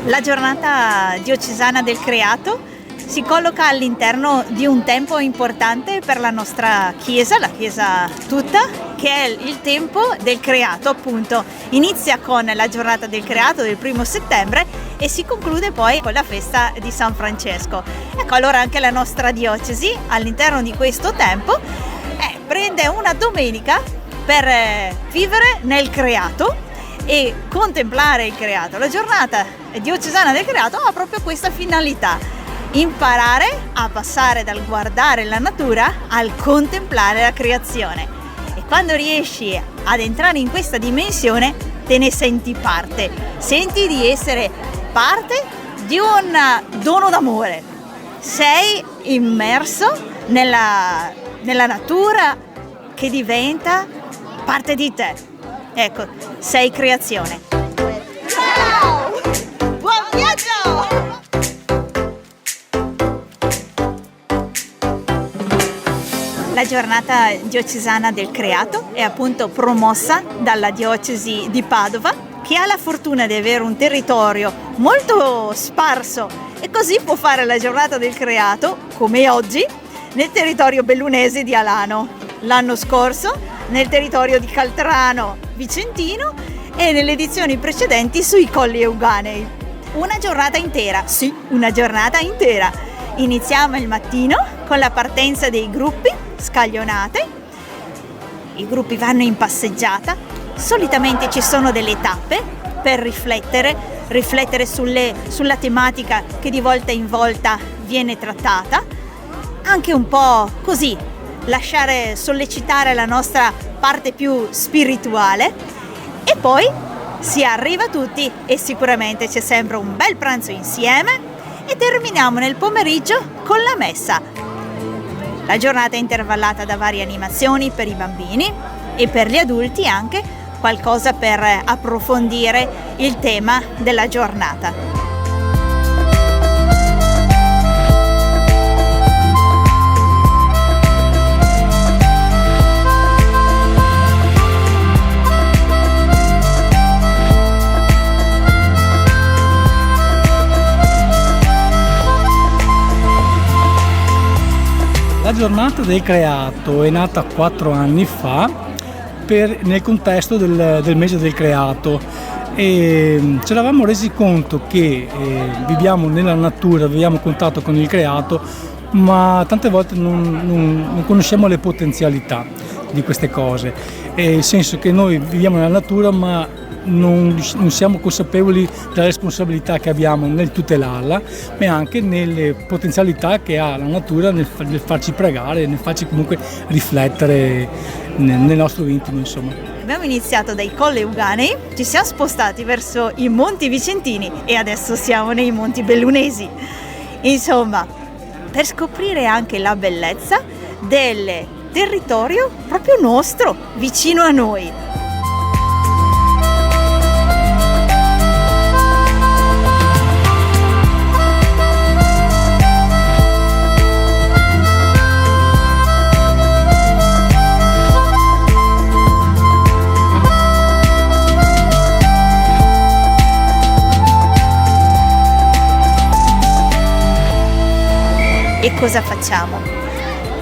La giornata diocesana del creato si colloca all'interno di un tempo importante per la nostra Chiesa, la Chiesa tutta, che è il tempo del creato, appunto. Inizia con la giornata del creato del 1° settembre e si conclude poi con la festa di San Francesco. Ecco, allora anche la nostra diocesi all'interno di questo tempo prende una domenica per vivere nel creato e contemplare il creato. La giornata diocesana del creato ha proprio questa finalità: imparare a passare dal guardare la natura al contemplare la creazione. E quando riesci ad entrare in questa dimensione te ne senti parte, senti di essere parte di un dono d'amore, sei immerso nella natura che diventa parte di te. Ecco, sei creazione. Ciao! Buon viaggio! La giornata diocesana del creato è appunto promossa dalla diocesi di Padova, che ha la fortuna di avere un territorio molto sparso e così può fare la giornata del creato, come oggi, nel territorio bellunese di Alano. L'anno scorso nel territorio di Caltrano Vicentino e nelle edizioni precedenti sui Colli Euganei. Una giornata intera, sì, una giornata intera. Iniziamo il mattino con la partenza dei gruppi, scaglionate. I gruppi vanno in passeggiata. Solitamente ci sono delle tappe per riflettere sulla tematica che di volta in volta viene trattata. Anche un po' così, sollecitare la nostra parte più spirituale e poi si arriva tutti e sicuramente c'è sempre un bel pranzo insieme e terminiamo nel pomeriggio con la messa. La giornata è intervallata da varie animazioni per i bambini e per gli adulti anche qualcosa per approfondire il tema della giornata. La giornata del creato è nata 4 anni fa nel contesto del mese del creato e ci eravamo resi conto che viviamo nella natura, viviamo in contatto con il creato, ma tante volte non conosciamo le potenzialità di queste cose, nel senso che noi viviamo nella natura ma non siamo consapevoli della responsabilità che abbiamo nel tutelarla, ma anche nelle potenzialità che ha la natura nel farci pregare, nel farci comunque riflettere nel nostro intimo, insomma. Abbiamo iniziato dai Colli Euganei, ci siamo spostati verso i Monti Vicentini e adesso siamo nei Monti Bellunesi. Insomma, per scoprire anche la bellezza del territorio proprio nostro, vicino a noi. E cosa facciamo?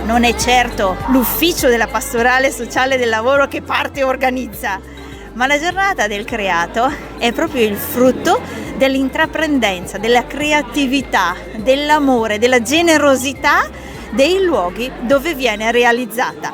Non è certo l'ufficio della pastorale sociale del lavoro che parte e organizza, ma la giornata del creato è proprio il frutto dell'intraprendenza, della creatività, dell'amore, della generosità dei luoghi dove viene realizzata.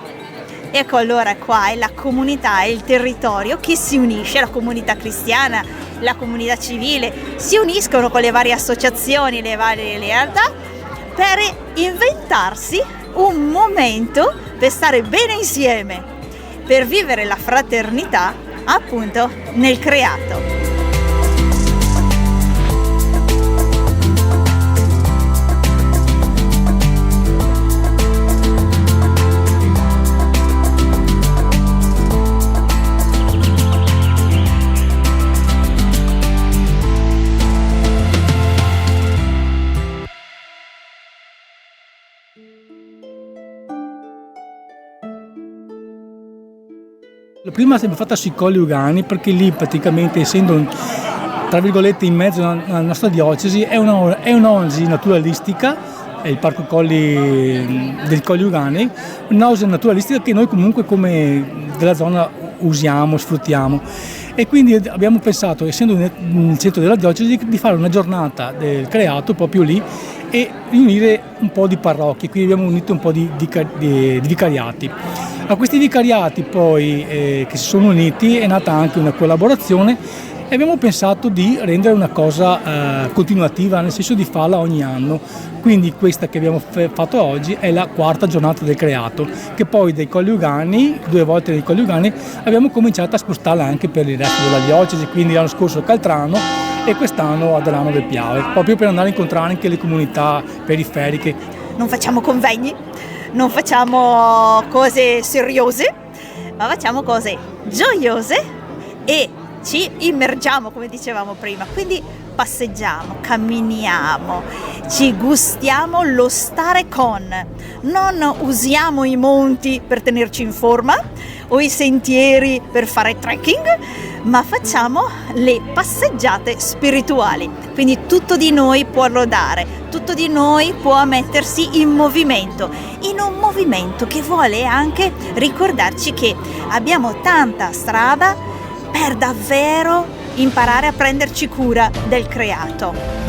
Ecco, allora qua è la comunità, è il territorio che si unisce, la comunità cristiana, la comunità civile, si uniscono con le varie associazioni, le varie realtà per inventarsi un momento per stare bene insieme, per vivere la fraternità appunto nel creato. La prima l'abbiamo fatta sui Colli Euganei perché lì praticamente essendo tra virgolette in mezzo alla nostra diocesi, è un'oasi naturalistica, è il Parco Colli del Colli Euganei, un'oasi naturalistica che noi comunque come della zona usiamo, sfruttiamo, e quindi abbiamo pensato, essendo nel centro della diocesi, di fare una giornata del creato proprio lì e riunire un po' di parrocchie. Quindi abbiamo unito un po' di vicariati. A questi vicariati poi che si sono uniti è nata anche una collaborazione e abbiamo pensato di rendere una cosa continuativa, nel senso di farla ogni anno. Quindi questa che abbiamo fatto oggi è la quarta giornata del creato, che poi dei Colli Euganei, 2 volte dei Colli Euganei, abbiamo cominciato a spostarla anche per il resto della diocesi, quindi l'anno scorso a Caltrano e quest'anno ad Alano del Piave, proprio per andare a incontrare anche le comunità periferiche. Non facciamo convegni, non facciamo cose seriose, ma facciamo cose gioiose e ci immergiamo, come dicevamo prima, quindi passeggiamo, camminiamo, ci gustiamo lo stare con, non usiamo i monti per tenerci in forma o i sentieri per fare trekking, ma facciamo le passeggiate spirituali, quindi tutto di noi può lodare, tutto di noi può mettersi in un movimento che vuole anche ricordarci che abbiamo tanta strada per davvero imparare a prenderci cura del creato.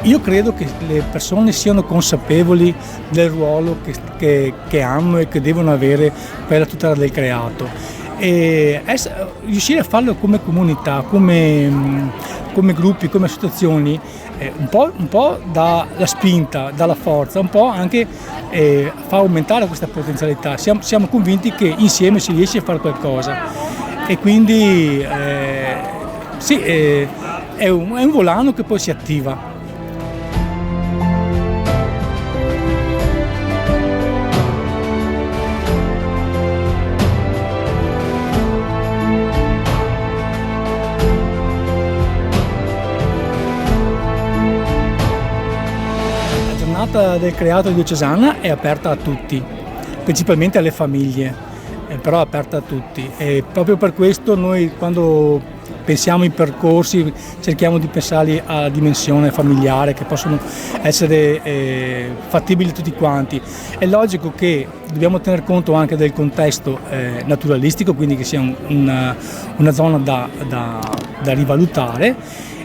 Io credo che le persone siano consapevoli del ruolo che hanno e che devono avere per la tutela del creato, e riuscire a farlo come comunità, come gruppi, come associazioni, un po' dà la spinta, dà la forza, un po' anche fa aumentare questa potenzialità. Siamo convinti che insieme si riesce a fare qualcosa, e quindi sì, è un volano che poi si attiva. La giornata del creato diocesana è aperta a tutti, principalmente alle famiglie, però è aperta a tutti, e proprio per questo noi, quando pensiamo ai percorsi, cerchiamo di pensarli a dimensione familiare, che possono essere fattibili a tutti quanti. È logico che dobbiamo tener conto anche del contesto naturalistico, quindi che sia una zona da rivalutare,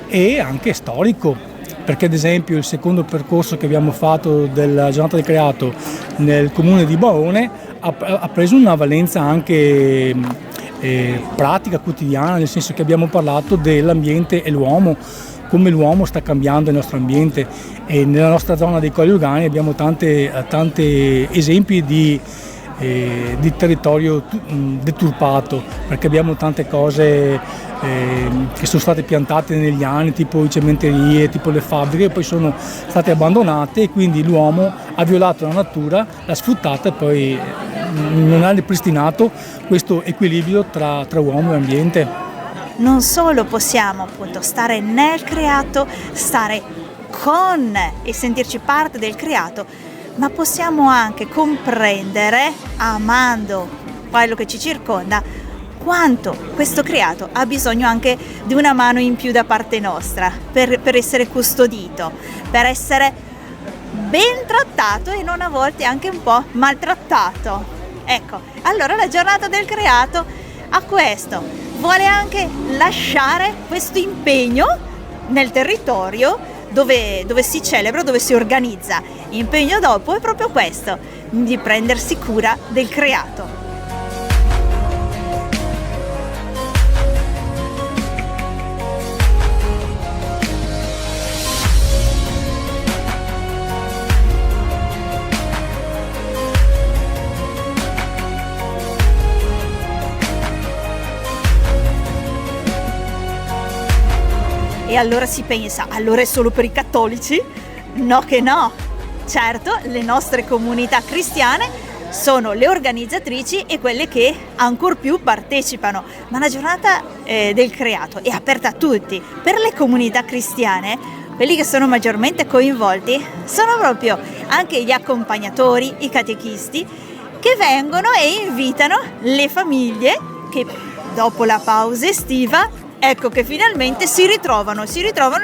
e anche storico, perché ad esempio il secondo percorso che abbiamo fatto della giornata del creato nel comune di Baone ha preso una valenza anche pratica, quotidiana, nel senso che abbiamo parlato dell'ambiente e l'uomo, come l'uomo sta cambiando il nostro ambiente, e nella nostra zona dei Colli Euganei abbiamo tanti esempi di territorio deturpato, perché abbiamo tante cose che sono state piantate negli anni, tipo le cementerie, tipo le fabbriche, e poi sono state abbandonate, e quindi l'uomo ha violato la natura, l'ha sfruttata e poi non ha ripristinato questo equilibrio tra uomo e ambiente. Non solo possiamo appunto stare nel creato, stare con e sentirci parte del creato, ma possiamo anche comprendere, amando quello che ci circonda, quanto questo creato ha bisogno anche di una mano in più da parte nostra per essere custodito, per essere ben trattato e non a volte anche un po' maltrattato. Ecco, allora la giornata del creato ha questo, vuole anche lasciare questo impegno nel territorio dove si celebra, dove si organizza. Impegno dopo è proprio questo, di prendersi cura del creato. allora si pensa, allora è solo per i cattolici? No che no! Certo, le nostre comunità cristiane sono le organizzatrici e quelle che ancor più partecipano, ma la giornata del creato è aperta a tutti. Per le comunità cristiane, quelli che sono maggiormente coinvolti sono proprio anche gli accompagnatori, i catechisti, che vengono e invitano le famiglie che dopo la pausa estiva, ecco che finalmente si ritrovano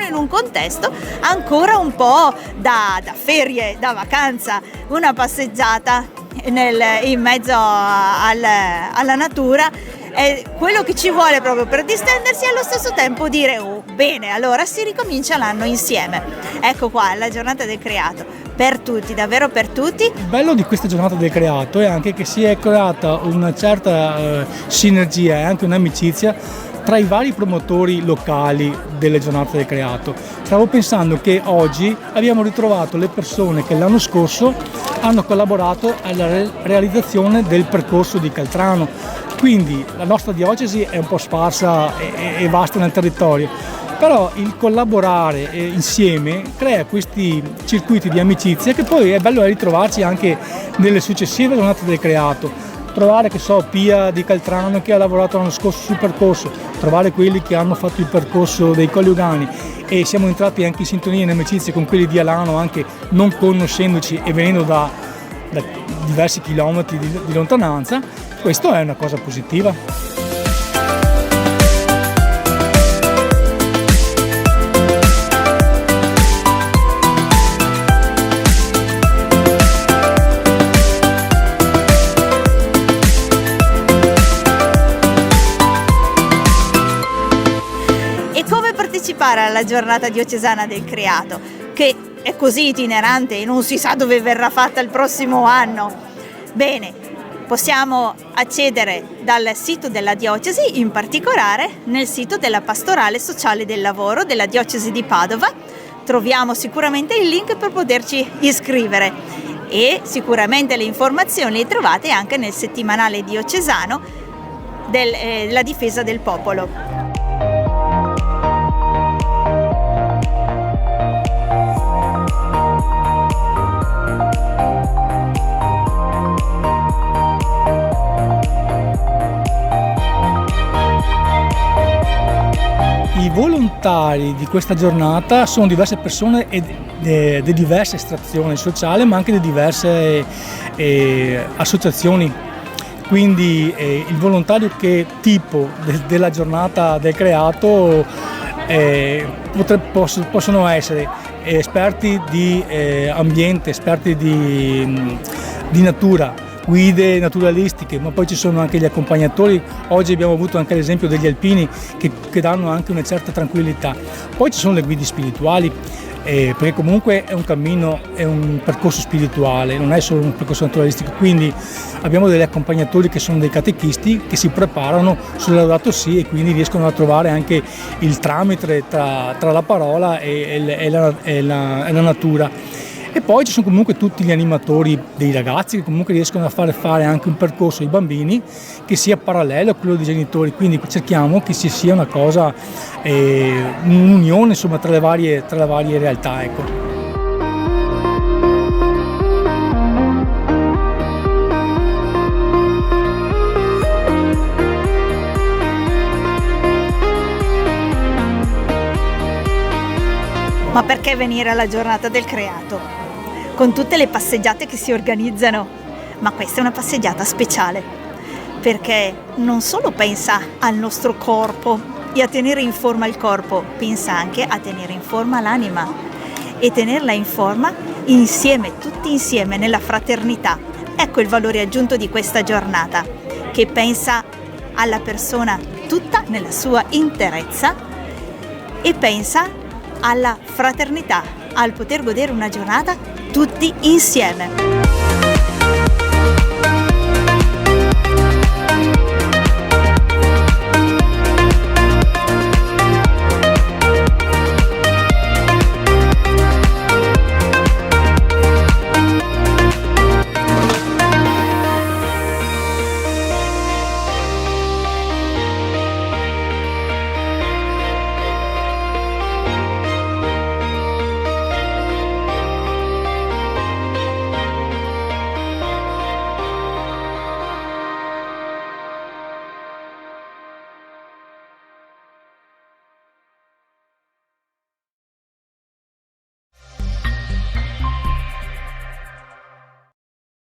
in un contesto ancora un po' da ferie, da vacanza, una passeggiata in mezzo alla natura è quello che ci vuole proprio per distendersi e allo stesso tempo dire oh, bene, allora si ricomincia l'anno insieme. Ecco qua la giornata del creato per tutti, davvero per tutti. Il bello di questa giornata del creato è anche che si è creata una certa sinergia e anche un'amicizia tra i vari promotori locali delle giornate del creato. Stavo pensando che oggi abbiamo ritrovato le persone che l'anno scorso hanno collaborato alla realizzazione del percorso di Caltrano, quindi la nostra diocesi è un po' sparsa e vasta nel territorio, però il collaborare insieme crea questi circuiti di amicizia che poi è bello ritrovarci anche nelle successive giornate del creato. Trovare, che so, Pia di Caltrano che ha lavorato l'anno scorso sul percorso, trovare quelli che hanno fatto il percorso dei Colli Ugani, e siamo entrati anche in sintonia e in amicizia con quelli di Alano, anche non conoscendoci e venendo da diversi chilometri di lontananza. Questo è una cosa positiva. Alla giornata diocesana del creato, che è così itinerante e non si sa dove verrà fatta il prossimo anno. Bene, possiamo accedere dal sito della diocesi, in particolare nel sito della Pastorale Sociale del Lavoro della diocesi di Padova. Troviamo sicuramente il link per poterci iscrivere e sicuramente le informazioni le trovate anche nel settimanale diocesano della difesa del popolo. I volontari di questa giornata sono diverse persone di diverse estrazioni sociali, ma anche di diverse associazioni. Quindi il volontario che tipo della giornata del creato possono essere esperti di ambiente, esperti di natura, guide naturalistiche, ma poi ci sono anche gli accompagnatori. Oggi abbiamo avuto anche l'esempio degli alpini che danno anche una certa tranquillità. Poi ci sono le guide spirituali, perché comunque è un cammino, è un percorso spirituale, non è solo un percorso naturalistico, quindi abbiamo degli accompagnatori che sono dei catechisti che si preparano sul Laudato Si e quindi riescono a trovare anche il tramite tra la parola e la natura. E poi ci sono comunque tutti gli animatori dei ragazzi che comunque riescono a fare anche un percorso ai bambini che sia parallelo a quello dei genitori, quindi cerchiamo che ci sia una cosa, un'unione insomma tra le varie realtà, ecco. Ma perché venire alla giornata del creato? Con tutte le passeggiate che si organizzano, ma questa è una passeggiata speciale, perché non solo pensa al nostro corpo e a tenere in forma il corpo, pensa anche a tenere in forma l'anima e tenerla in forma insieme, tutti insieme, nella fraternità. Ecco il valore aggiunto di questa giornata, che pensa alla persona tutta nella sua interezza e pensa alla fraternità, al poter godere una giornata tutti insieme.